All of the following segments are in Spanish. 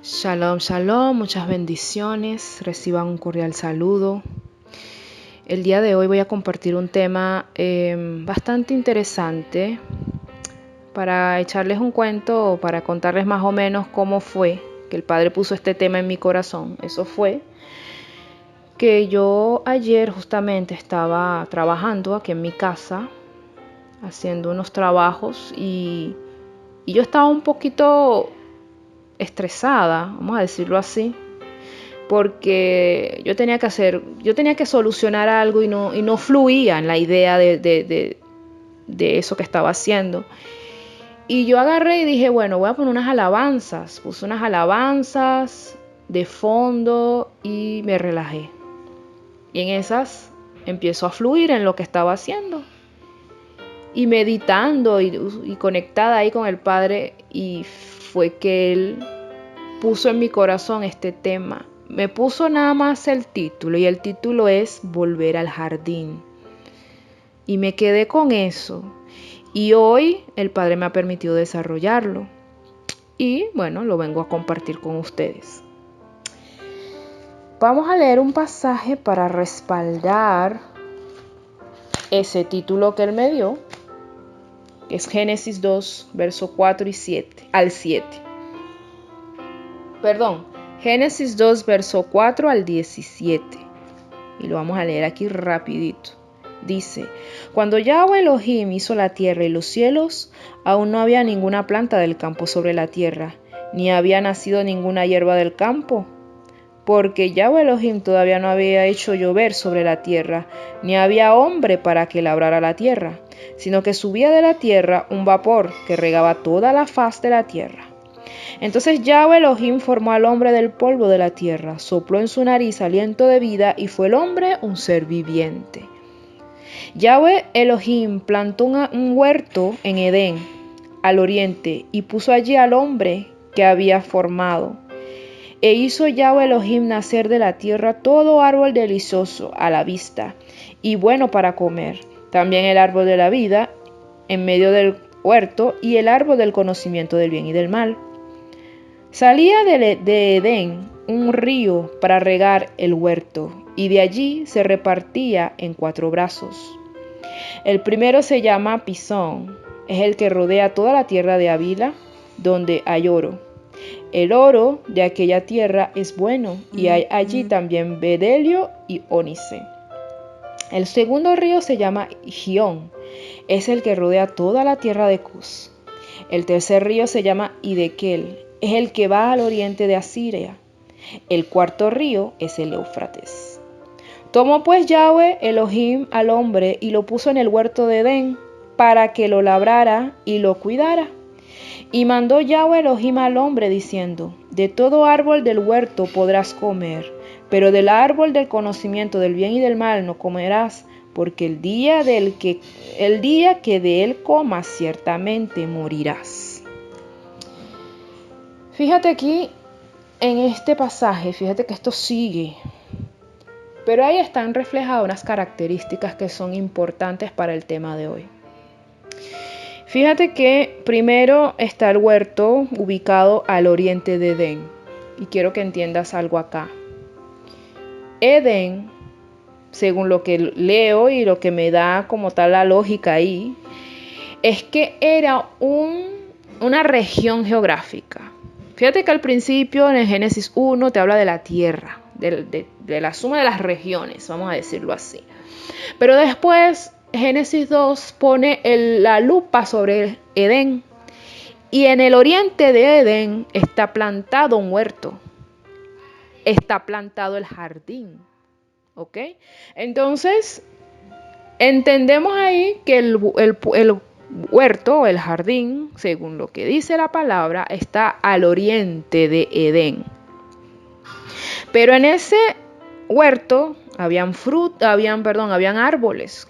Shalom, shalom, muchas bendiciones, reciban un cordial saludo. El día de hoy voy a compartir un tema bastante interesante para echarles un cuento o para contarles más o menos cómo fue que el Padre puso este tema en mi corazón. Eso fue que yo ayer justamente estaba trabajando aquí en mi casa, haciendo unos trabajos y yo estaba un poquito estresada, vamos a decirlo así, porque yo tenía que solucionar algo y no fluía en la idea de eso que estaba haciendo. Y yo agarré y dije, bueno, voy a poner unas alabanzas. Puse unas alabanzas de fondo y me relajé. Y en esas empiezo a fluir en lo que estaba haciendo. Y meditando y conectada ahí con el Padre. Y fue que Él puso en mi corazón este tema. Me puso nada más el título y el título es Volver al Jardín. Y me quedé con eso. Y hoy el Padre me ha permitido desarrollarlo. Y bueno, lo vengo a compartir con ustedes. Vamos a leer un pasaje para respaldar ese título que Él me dio, que es Génesis 2, verso 4 y 7, al 7. Perdón, Génesis 2, verso 4 al 17. Y lo vamos a leer aquí rapidito. Dice, cuando Yahweh Elohim hizo la tierra y los cielos, aún no había ninguna planta del campo sobre la tierra, ni había nacido ninguna hierba del campo, porque Yahweh Elohim todavía no había hecho llover sobre la tierra, ni había hombre para que labrara la tierra, sino que subía de la tierra un vapor que regaba toda la faz de la tierra. Entonces Yahweh Elohim formó al hombre del polvo de la tierra, sopló en su nariz aliento de vida y fue el hombre un ser viviente. Yahweh Elohim plantó un huerto en Edén, al oriente, y puso allí al hombre que había formado. E hizo Yahweh Elohim nacer de la tierra todo árbol delicioso a la vista y bueno para comer, también el árbol de la vida en medio del huerto y el árbol del conocimiento del bien y del mal. Salía de Edén un río para regar el huerto, y de allí se repartía en 4 brazos. El primero se llama Pisón, es el que rodea toda la tierra de Havila, donde hay oro. El oro de aquella tierra es bueno, y hay allí también bedelio y ónice. El segundo río se llama Gión, es el que rodea toda la tierra de Cus. El tercer río se llama Hidekel, es el que va al oriente de Asiria. El cuarto río es el Éufrates. Tomó pues Yahweh Elohim al hombre y lo puso en el huerto de Edén para que lo labrara y lo cuidara. Y mandó Yahweh Elohim al hombre diciendo, de todo árbol del huerto podrás comer, pero del árbol del conocimiento del bien y del mal no comerás, porque el día que de él comas ciertamente morirás. Fíjate aquí en este pasaje, fíjate que esto sigue, pero ahí están reflejadas unas características que son importantes para el tema de hoy. Fíjate que primero está el huerto ubicado al oriente de Edén, y quiero que entiendas algo acá. Edén, según lo que leo y lo que me da como tal la lógica ahí, es que era una región geográfica. Fíjate que al principio en el Génesis 1 te habla de la tierra, de la suma de las regiones, vamos a decirlo así. Pero después Génesis 2 pone la lupa sobre Edén, y en el oriente de Edén está plantado un huerto, está plantado el jardín, ¿ok? Entonces entendemos ahí que el huerto o el jardín, según lo que dice la palabra, está al oriente de Edén. Pero en ese huerto habían árboles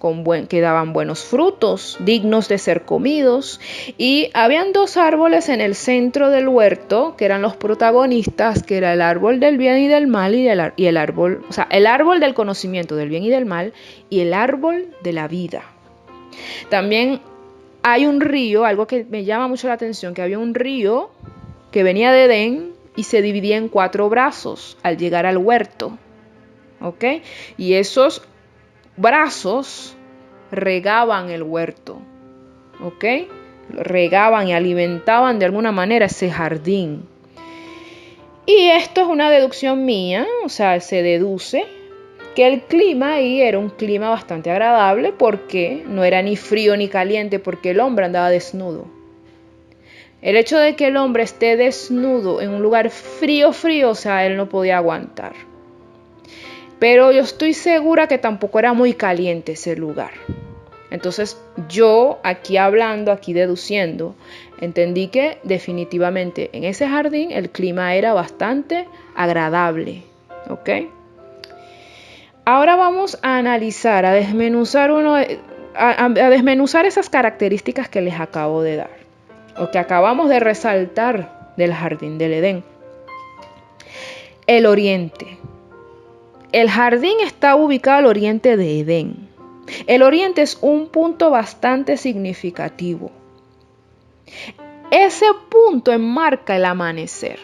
que daban buenos frutos, dignos de ser comidos, y habían 2 árboles en el centro del huerto que eran los protagonistas, que era el árbol del bien y del mal y el árbol del conocimiento del bien y del mal y el árbol de la vida. También hay un río, algo que me llama mucho la atención, que había un río que venía de Edén y se dividía en 4 brazos al llegar al huerto. ¿Ok? Y esos brazos regaban el huerto. ¿Ok? Regaban y alimentaban de alguna manera ese jardín. Y esto es una deducción mía, o sea, se deduce que el clima ahí era un clima bastante agradable porque no era ni frío ni caliente, porque el hombre andaba desnudo. El hecho de que el hombre esté desnudo en un lugar frío, o sea, él no podía aguantar. Pero yo estoy segura que tampoco era muy caliente ese lugar. Entonces yo aquí hablando, aquí deduciendo, entendí que definitivamente en ese jardín el clima era bastante agradable. ¿Ok? Ahora vamos a analizar, a desmenuzar esas características que les acabo de dar, o que acabamos de resaltar del jardín del Edén. El oriente. El jardín está ubicado al oriente de Edén. El oriente es un punto bastante significativo. Ese punto enmarca el amanecer.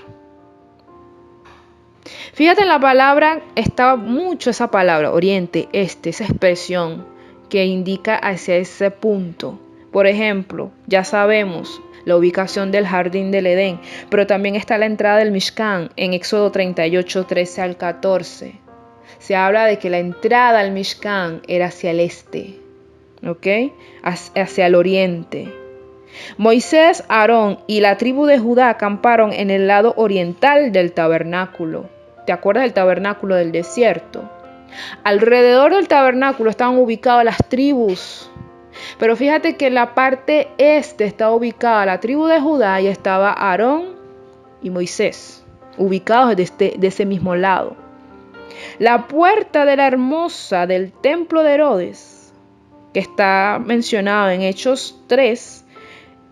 Fíjate en la palabra, está mucho esa palabra, oriente, esa expresión que indica hacia ese punto. Por ejemplo, ya sabemos la ubicación del jardín del Edén, pero también está la entrada del Mishkan en Éxodo 38, 13 al 14. Se habla de que la entrada al Mishkan era hacia el este, ¿ok? Hacia el oriente. Moisés, Aarón y la tribu de Judá acamparon en el lado oriental del tabernáculo. ¿Te acuerdas del tabernáculo del desierto? Alrededor del tabernáculo estaban ubicadas las tribus. Pero fíjate que en la parte este estaba ubicada la tribu de Judá y estaba Aarón y Moisés, ubicados de ese mismo lado. La puerta de la hermosa del templo de Herodes, que está mencionado en Hechos 3,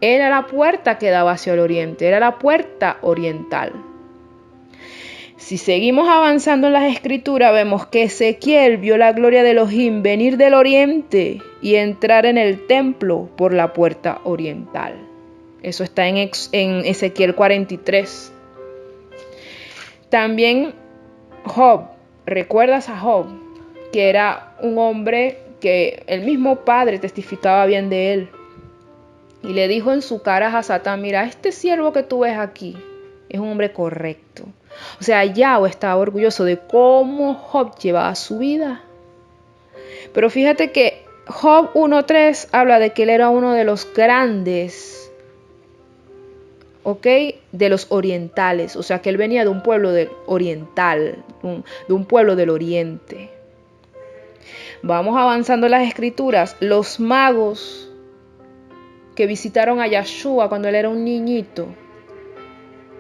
era la puerta que daba hacia el oriente, era la puerta oriental. Si seguimos avanzando en las escrituras, vemos que Ezequiel vio la gloria de Elohim venir del oriente y entrar en el templo por la puerta oriental. Eso está en Ezequiel 43. También Job, ¿recuerdas a Job? Que era un hombre que el mismo Padre testificaba bien de él. Y le dijo en su cara a Satán, mira, este siervo que tú ves aquí es un hombre correcto. O sea, Yahweh estaba orgulloso de cómo Job llevaba su vida. Pero fíjate que Job 1.3 habla de que él era uno de los grandes, ¿ok? De los orientales. O sea, que él venía de un pueblo oriental, de un pueblo del oriente. Vamos avanzando en las escrituras. Los magos que visitaron a Yahshua cuando él era un niñito,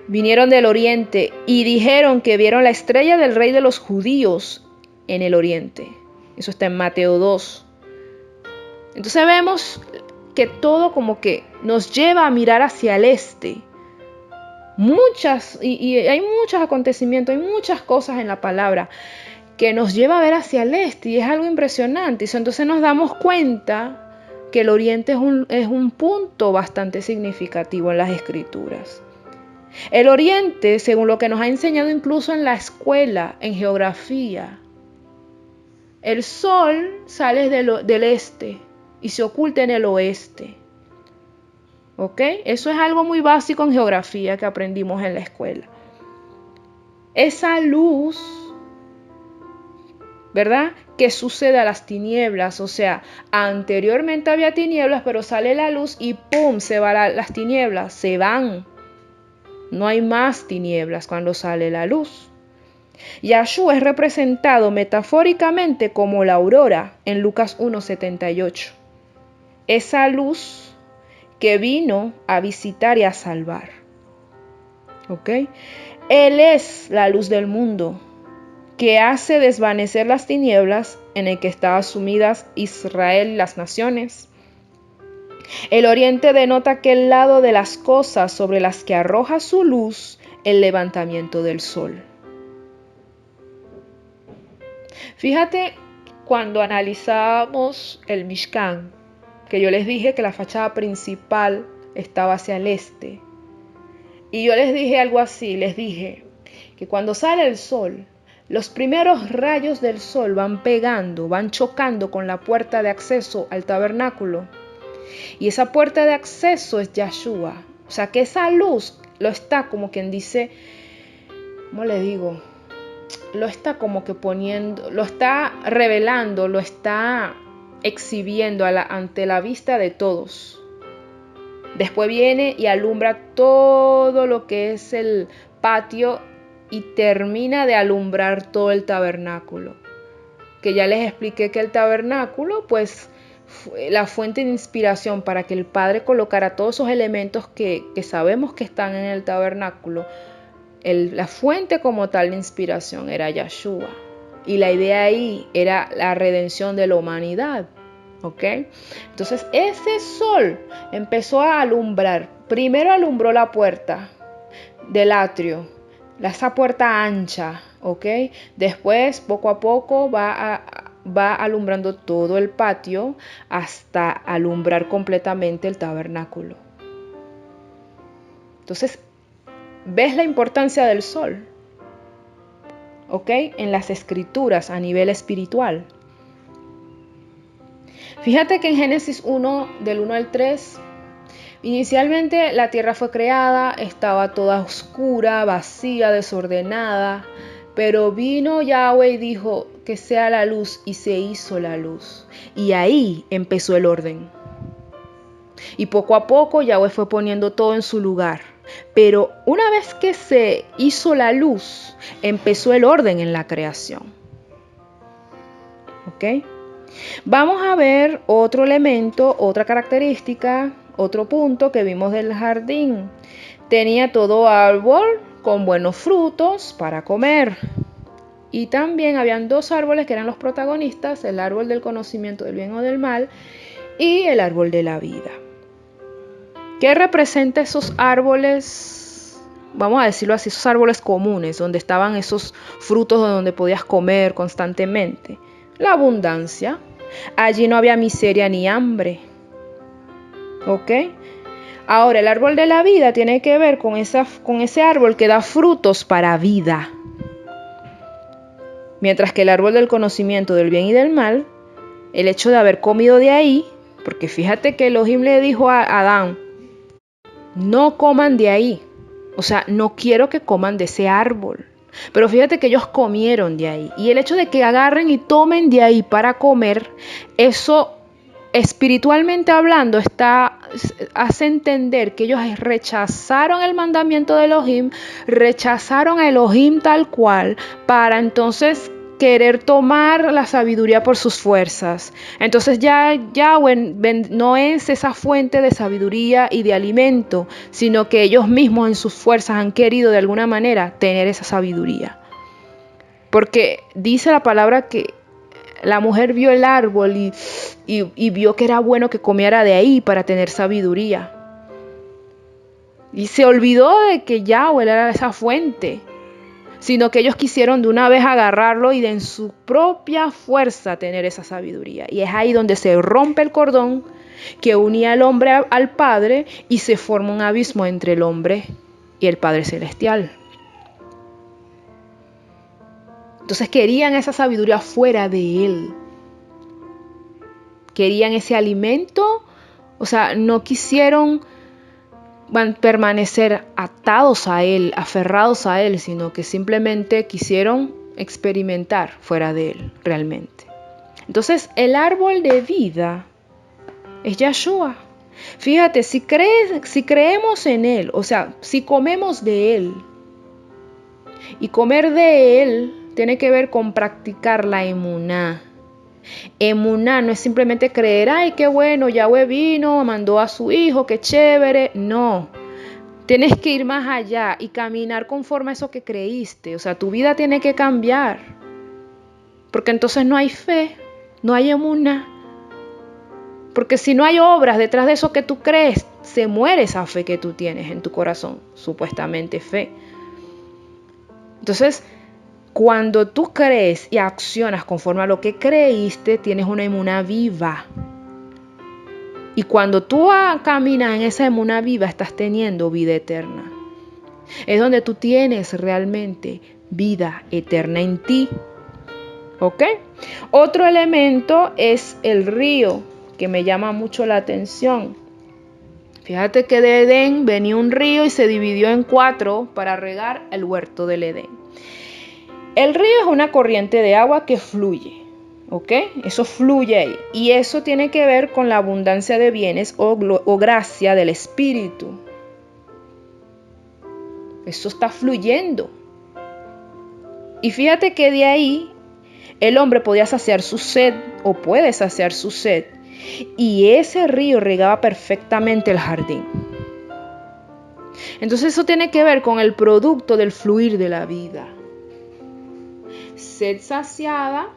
vinieron del oriente y dijeron que vieron la estrella del rey de los judíos en el oriente. Eso está en Mateo 2. Entonces vemos que todo como que nos lleva a mirar hacia el este. Hay muchos acontecimientos, hay muchas cosas en la palabra que nos lleva a ver hacia el este y es algo impresionante. Entonces nos damos cuenta que el oriente es un punto bastante significativo en las escrituras. El oriente, según lo que nos ha enseñado incluso en la escuela, en geografía, el sol sale del este y se oculta en el oeste. ¿Ok? Eso es algo muy básico en geografía que aprendimos en la escuela. Esa luz, ¿verdad? Que sucede a las tinieblas, o sea, anteriormente había tinieblas, pero sale la luz y ¡pum! Se van las tinieblas, se van. No hay más tinieblas cuando sale la luz. Yahshua es representado metafóricamente como la aurora en Lucas 1:78. Esa luz que vino a visitar y a salvar. ¿Ok? Él es la luz del mundo que hace desvanecer las tinieblas en el que estaban sumidas Israel y las naciones. El oriente denota aquel lado de las cosas sobre las que arroja su luz el levantamiento del sol. Fíjate cuando analizamos el Y yo les dije algo así, les dije que cuando sale el sol, los primeros rayos del sol van pegando, van chocando con la puerta de acceso al tabernáculo. Y esa puerta de acceso es Yahshua. O sea que esa luz lo está como quien dice, ¿cómo le digo? Lo está como que poniendo, lo está revelando, lo está exhibiendo ante la vista de todos. Después viene y alumbra todo lo que es el patio y termina de alumbrar todo el tabernáculo. Que ya les expliqué que el tabernáculo, pues, fue la fuente de inspiración para que el Padre colocara todos esos elementos que sabemos que están en el tabernáculo. La fuente como tal de inspiración era Yahshua. Y la idea ahí era la redención de la humanidad. ¿Ok? Entonces ese sol empezó a alumbrar. Primero alumbró la puerta del atrio, esa puerta ancha, ¿ok? Después, poco a poco, va alumbrando todo el patio hasta alumbrar completamente el tabernáculo. Entonces, ¿ves la importancia del sol? ¿Ok? En las escrituras a nivel espiritual. Fíjate que en Génesis 1, del 1 al 3, inicialmente la tierra fue creada, estaba toda oscura, vacía, desordenada, pero vino Yahweh y dijo que sea la luz y se hizo la luz. Y ahí empezó el orden. Y poco a poco Yahweh fue poniendo todo en su lugar. Pero una vez que se hizo la luz, empezó el orden en la creación. ¿Ok? Vamos a ver otro elemento, otra característica, otro punto que vimos del jardín. Tenía todo árbol con buenos frutos para comer. Y también habían dos árboles que eran los protagonistas, el árbol del conocimiento del bien o del mal y el árbol de la vida. ¿Qué representa esos árboles? Vamos a decirlo así, esos árboles comunes, donde estaban esos frutos donde podías comer constantemente. La abundancia. Allí no había miseria ni hambre. ¿Ok? Ahora, el árbol de la vida tiene que ver con ese árbol que da frutos para vida. Mientras que el árbol del conocimiento del bien y del mal, el hecho de haber comido de ahí, porque fíjate que Elohim le dijo a Adán, no coman de ahí. O sea, no quiero que coman de ese árbol. Pero fíjate que ellos comieron de ahí. Y el hecho de que agarren y tomen de ahí para comer, eso espiritualmente hablando hace entender que ellos rechazaron el mandamiento de Elohim, rechazaron a Elohim tal cual, para entonces querer tomar la sabiduría por sus fuerzas. Entonces ya no es esa fuente de sabiduría y de alimento, sino que ellos mismos en sus fuerzas han querido de alguna manera tener esa sabiduría. Porque dice la palabra que la mujer vio el árbol y vio que era bueno que comiera de ahí para tener sabiduría. Y se olvidó de que Yahweh era esa fuente, sino que ellos quisieron de una vez agarrarlo y de en su propia fuerza tener esa sabiduría. Y es ahí donde se rompe el cordón que unía al hombre al Padre y se forma un abismo entre el hombre y el Padre Celestial. Entonces querían esa sabiduría fuera de él. Querían ese alimento, o sea, no quisieron permanecer atados a él, aferrados a él, sino que simplemente quisieron experimentar fuera de él realmente. Entonces, el árbol de vida es Yahshua. Fíjate, si creemos en él, o sea, si comemos de él, y comer de él tiene que ver con practicar la emuná. Emuná no es simplemente creer, ay, qué bueno, Yahweh vino, mandó a su hijo, qué chévere. No, tienes que ir más allá y caminar conforme a eso que creíste. O sea, tu vida tiene que cambiar. Porque entonces no hay fe, no hay emuná. Porque si no hay obras detrás de eso que tú crees, se muere esa fe que tú tienes en tu corazón, supuestamente fe. Entonces, cuando tú crees y accionas conforme a lo que creíste, tienes una emuná viva. Y cuando tú caminas en esa emuná viva, estás teniendo vida eterna. Es donde tú tienes realmente vida eterna en ti. ¿Ok? Otro elemento es el río, que me llama mucho la atención. Fíjate que de Edén venía un río y se dividió en 4 para regar el huerto del Edén. El río es una corriente de agua que fluye, ¿ok? Eso fluye ahí. Y eso tiene que ver con la abundancia de bienes o gracia del Espíritu. Eso está fluyendo. Y fíjate que de ahí el hombre podía saciar su sed o puede saciar su sed. Y ese río regaba perfectamente el jardín. Entonces eso tiene que ver con el producto del fluir de la vida. Sed saciada,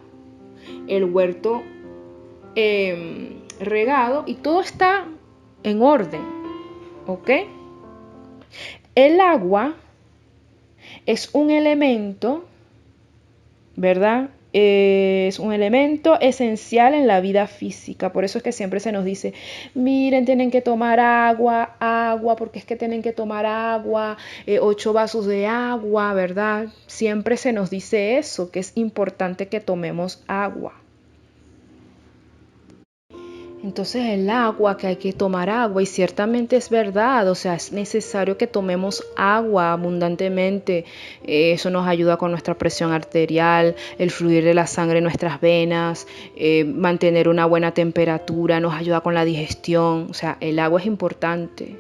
el huerto regado y todo está en orden. ¿Ok? El agua es un elemento, ¿verdad? Es un elemento esencial en la vida física. Por eso es que siempre se nos dice, miren, tienen que tomar agua, porque es que tienen que tomar agua, 8 vasos de agua, ¿verdad? Siempre se nos dice eso, que es importante que tomemos agua. Entonces el agua, que hay que tomar agua, y ciertamente es verdad, o sea, es necesario que tomemos agua abundantemente. Eso nos ayuda con nuestra presión arterial, el fluir de la sangre en nuestras venas, mantener una buena temperatura, nos ayuda con la digestión. O sea, el agua es importante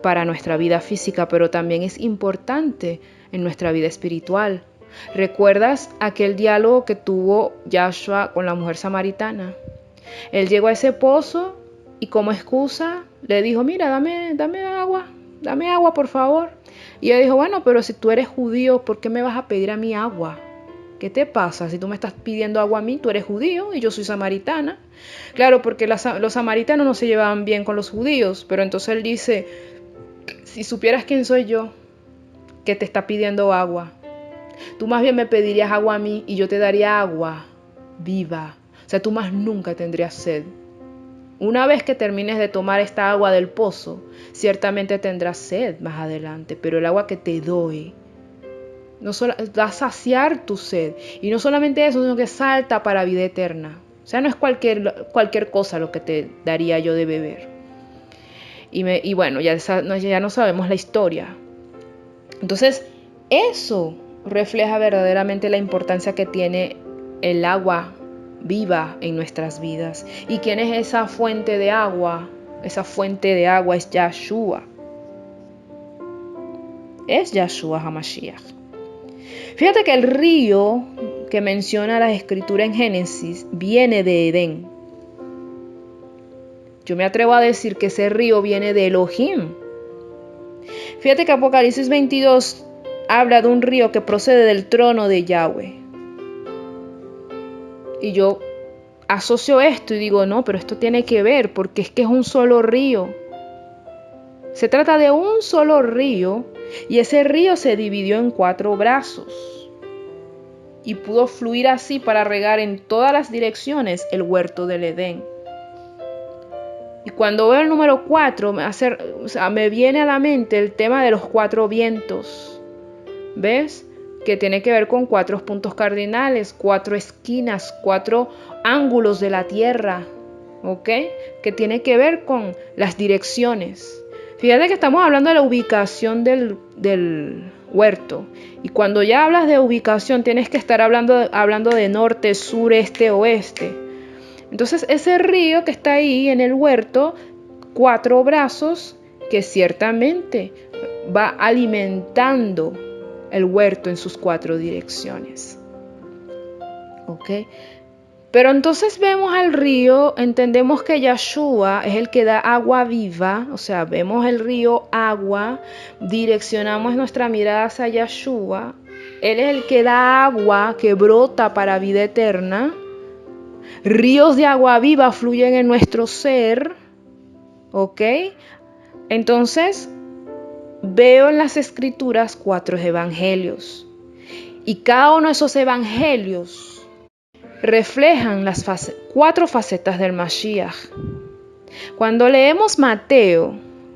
para nuestra vida física, pero también es importante en nuestra vida espiritual. ¿Recuerdas aquel diálogo que tuvo Yahshua con la mujer samaritana? Él llegó a ese pozo y como excusa le dijo, mira, dame agua por favor. Y ella dijo, bueno, pero si tú eres judío, ¿por qué me vas a pedir a mí agua? ¿Qué te pasa? Si tú me estás pidiendo agua a mí, tú eres judío y yo soy samaritana. Claro, porque los samaritanos no se llevaban bien con los judíos, pero entonces él dice, si supieras quién soy yo, que te está pidiendo agua, tú más bien me pedirías agua a mí y yo te daría agua viva. O sea, tú más nunca tendrías sed. Una vez que termines de tomar esta agua del pozo, ciertamente tendrás sed más adelante, pero el agua que te doy no solo va a saciar tu sed. Y no solamente eso, sino que salta para vida eterna. O sea, no es cualquier cosa lo que te daría yo de beber. Y bueno, ya no sabemos la historia. Entonces, eso refleja verdaderamente la importancia que tiene el agua viva en nuestras vidas. ¿Y quién es esa fuente de agua? Esa fuente de agua es Yahshua. Es Yahshua HaMashiach. Fíjate que el río que menciona la escritura en Génesis viene de Edén. Yo me atrevo a decir que ese río viene de Elohim. Fíjate que Apocalipsis 22 habla de un río que procede del trono de Yahweh. Y yo asocio esto y digo, no, pero esto tiene que ver porque es que es un solo río. Se trata de un solo río y ese río se dividió en 4 brazos y pudo fluir así para regar en todas las direcciones el huerto del Edén. Y cuando veo el número 4 me viene a la mente el tema de los 4 vientos. ¿Ves? Que tiene que ver con 4 puntos cardinales, 4 esquinas, 4 ángulos de la tierra, ¿ok? Que tiene que ver con las direcciones. Fíjate que estamos hablando de la ubicación del huerto. Y cuando ya hablas de ubicación, tienes que estar hablando de norte, sur, este, oeste. Entonces, ese río que está ahí en el huerto, 4 brazos que ciertamente va alimentando el huerto en sus 4 direcciones. ¿Ok? Pero entonces vemos al río, entendemos que Yahshua es el que da agua viva, o sea, vemos el río agua, direccionamos nuestra mirada hacia Yahshua, Él es el que da agua que brota para vida eterna, ríos de agua viva fluyen en nuestro ser, ¿ok? Entonces, veo en las escrituras 4 evangelios y cada uno de esos evangelios reflejan las 4 facetas del Mashiach. Cuando leemos Mateo,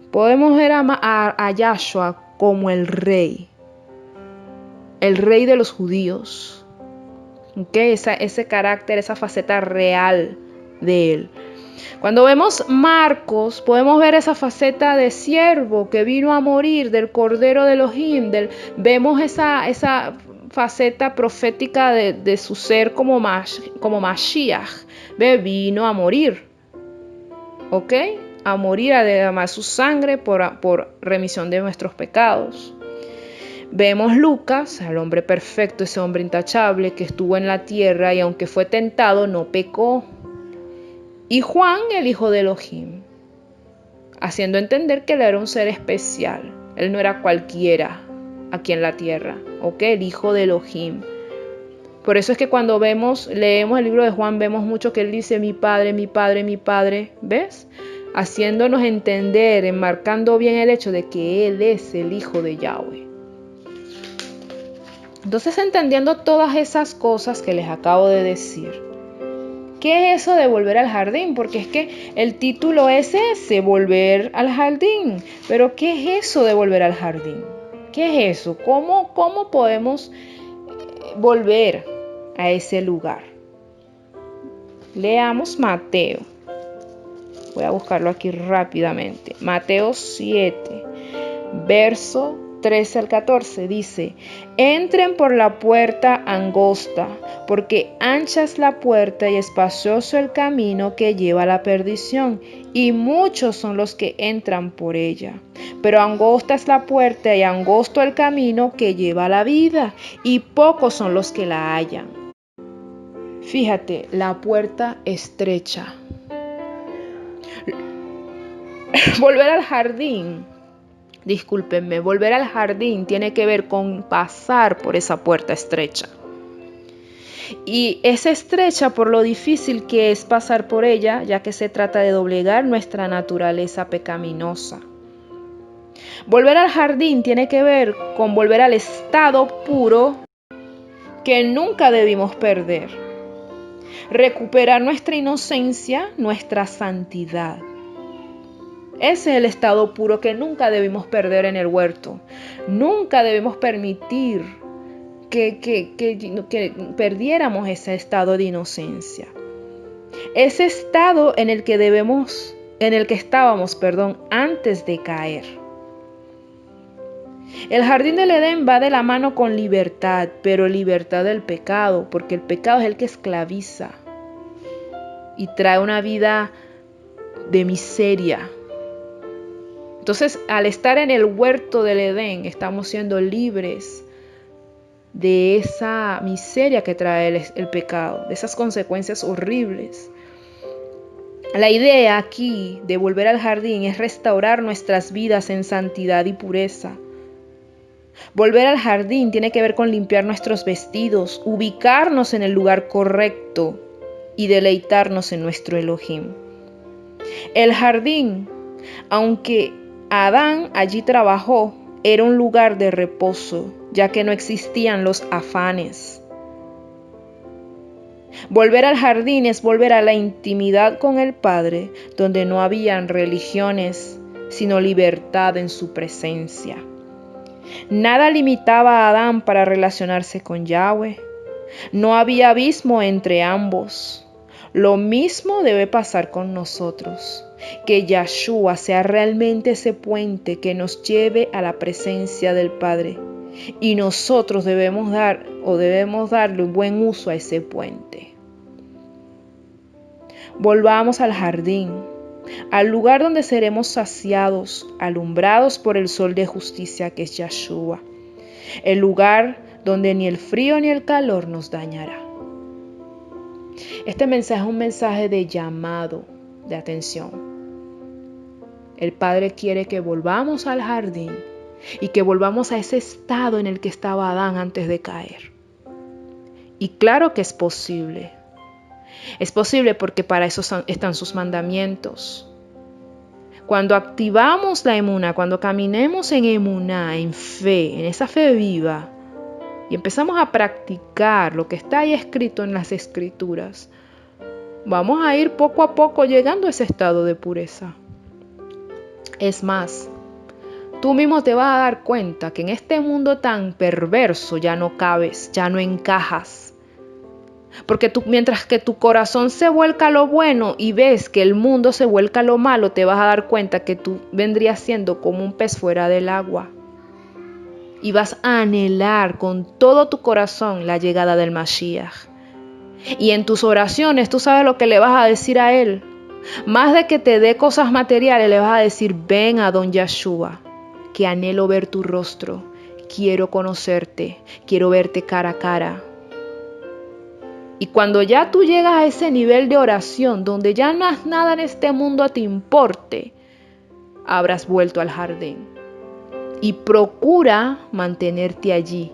podemos ver a Yahshua como el rey de los judíos. ¿Okay? Ese carácter, esa faceta real de él. Cuando vemos Marcos, podemos ver esa faceta de siervo que vino a morir, del Cordero de Elohim. Vemos esa faceta profética de su ser como Mashiach. Vino a morir. ¿Ok? A morir, a derramar su sangre por remisión de nuestros pecados. Vemos Lucas, al hombre perfecto, ese hombre intachable que estuvo en la tierra y aunque fue tentado, no pecó. Y Juan, el hijo de Elohim, haciendo entender que él era un ser especial. Él no era cualquiera aquí en la tierra, ¿ok? El hijo de Elohim. Por eso es que cuando leemos el libro de Juan, vemos mucho que él dice, mi padre, mi padre, mi padre, ¿ves? Haciéndonos entender, enmarcando bien el hecho de que él es el hijo de Yahweh. Entonces, entendiendo todas esas cosas que les acabo de decir, ¿qué es eso de volver al jardín? Porque es que el título es ese, volver al jardín. Pero ¿qué es eso de volver al jardín? ¿Qué es eso? ¿Cómo podemos volver a ese lugar? Leamos Mateo. Voy a buscarlo aquí rápidamente. Mateo 7, verso 13 al 14 dice, entren por la puerta angosta, porque ancha es la puerta y espacioso el camino que lleva a la perdición, y muchos son los que entran por ella. Pero angosta es la puerta y angosto el camino que lleva a la vida, y pocos son los que la hallan. Fíjate, la puerta estrecha. Volver al jardín. Discúlpenme, volver al jardín tiene que ver con pasar por esa puerta estrecha. Y es estrecha por lo difícil que es pasar por ella, ya que se trata de doblegar nuestra naturaleza pecaminosa. Volver al jardín tiene que ver con volver al estado puro que nunca debimos perder. Recuperar nuestra inocencia, nuestra santidad. Ese es el estado puro que nunca debimos perder en el huerto. Nunca debemos permitir que perdiéramos ese estado de inocencia. Ese estado en el que estábamos, antes de caer. El jardín del Edén va de la mano con libertad, pero libertad del pecado, porque el pecado es el que esclaviza y trae una vida de miseria. Entonces, al estar en el huerto del Edén, estamos siendo libres de esa miseria que trae el pecado, de esas consecuencias horribles. La idea aquí de volver al jardín es restaurar nuestras vidas en santidad y pureza. Volver al jardín tiene que ver con limpiar nuestros vestidos, ubicarnos en el lugar correcto y deleitarnos en nuestro Elohim. El jardín, aunque Adán allí trabajó, era un lugar de reposo, ya que no existían los afanes. Volver al jardín es volver a la intimidad con el Padre, donde no habían religiones, sino libertad en su presencia. Nada limitaba a Adán para relacionarse con Yahweh. No había abismo entre ambos. Lo mismo debe pasar con nosotros. Que Yahshua sea realmente ese puente que nos lleve a la presencia del Padre. Y nosotros debemos darle un buen uso a ese puente. Volvamos al jardín, al lugar donde seremos saciados, alumbrados por el sol de justicia que es Yahshua. El lugar donde ni el frío ni el calor nos dañará. Este mensaje es un mensaje de llamado, de atención. El Padre quiere que volvamos al jardín y que volvamos a ese estado en el que estaba Adán antes de caer. Y claro que es posible. Es posible porque para eso están sus mandamientos. Cuando activamos la emuná, cuando caminemos en emuná, en fe, en esa fe viva, y empezamos a practicar lo que está ahí escrito en las escrituras, vamos a ir poco a poco llegando a ese estado de pureza. Es más, tú mismo te vas a dar cuenta que en este mundo tan perverso ya no cabes, ya no encajas. Porque mientras que tu corazón se vuelca a lo bueno y ves que el mundo se vuelca a lo malo, te vas a dar cuenta que tú vendrías siendo como un pez fuera del agua. Y vas a anhelar con todo tu corazón la llegada del Mashiach. Y en tus oraciones tú sabes lo que le vas a decir a él. Más de que te dé cosas materiales, le vas a decir: ven a Don Yeshua, que anhelo ver tu rostro, quiero conocerte, quiero verte cara a cara. Y cuando ya tú llegas a ese nivel de oración, donde ya nada en este mundo te importe, habrás vuelto al jardín. Y procura mantenerte allí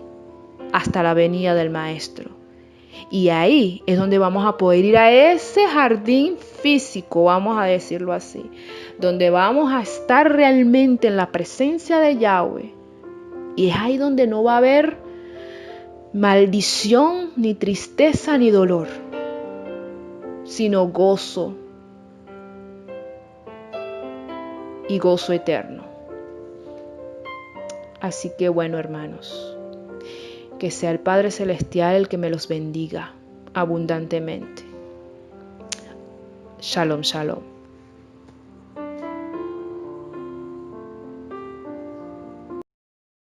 hasta la venida del Maestro. Y ahí es donde vamos a poder ir a ese jardín físico, vamos a decirlo así, donde vamos a estar realmente en la presencia de Yahweh. Y es ahí donde no va a haber maldición, ni tristeza, ni dolor, sino gozo y gozo eterno. Así que bueno, hermanos, que sea el Padre Celestial el que me los bendiga abundantemente. Shalom, shalom.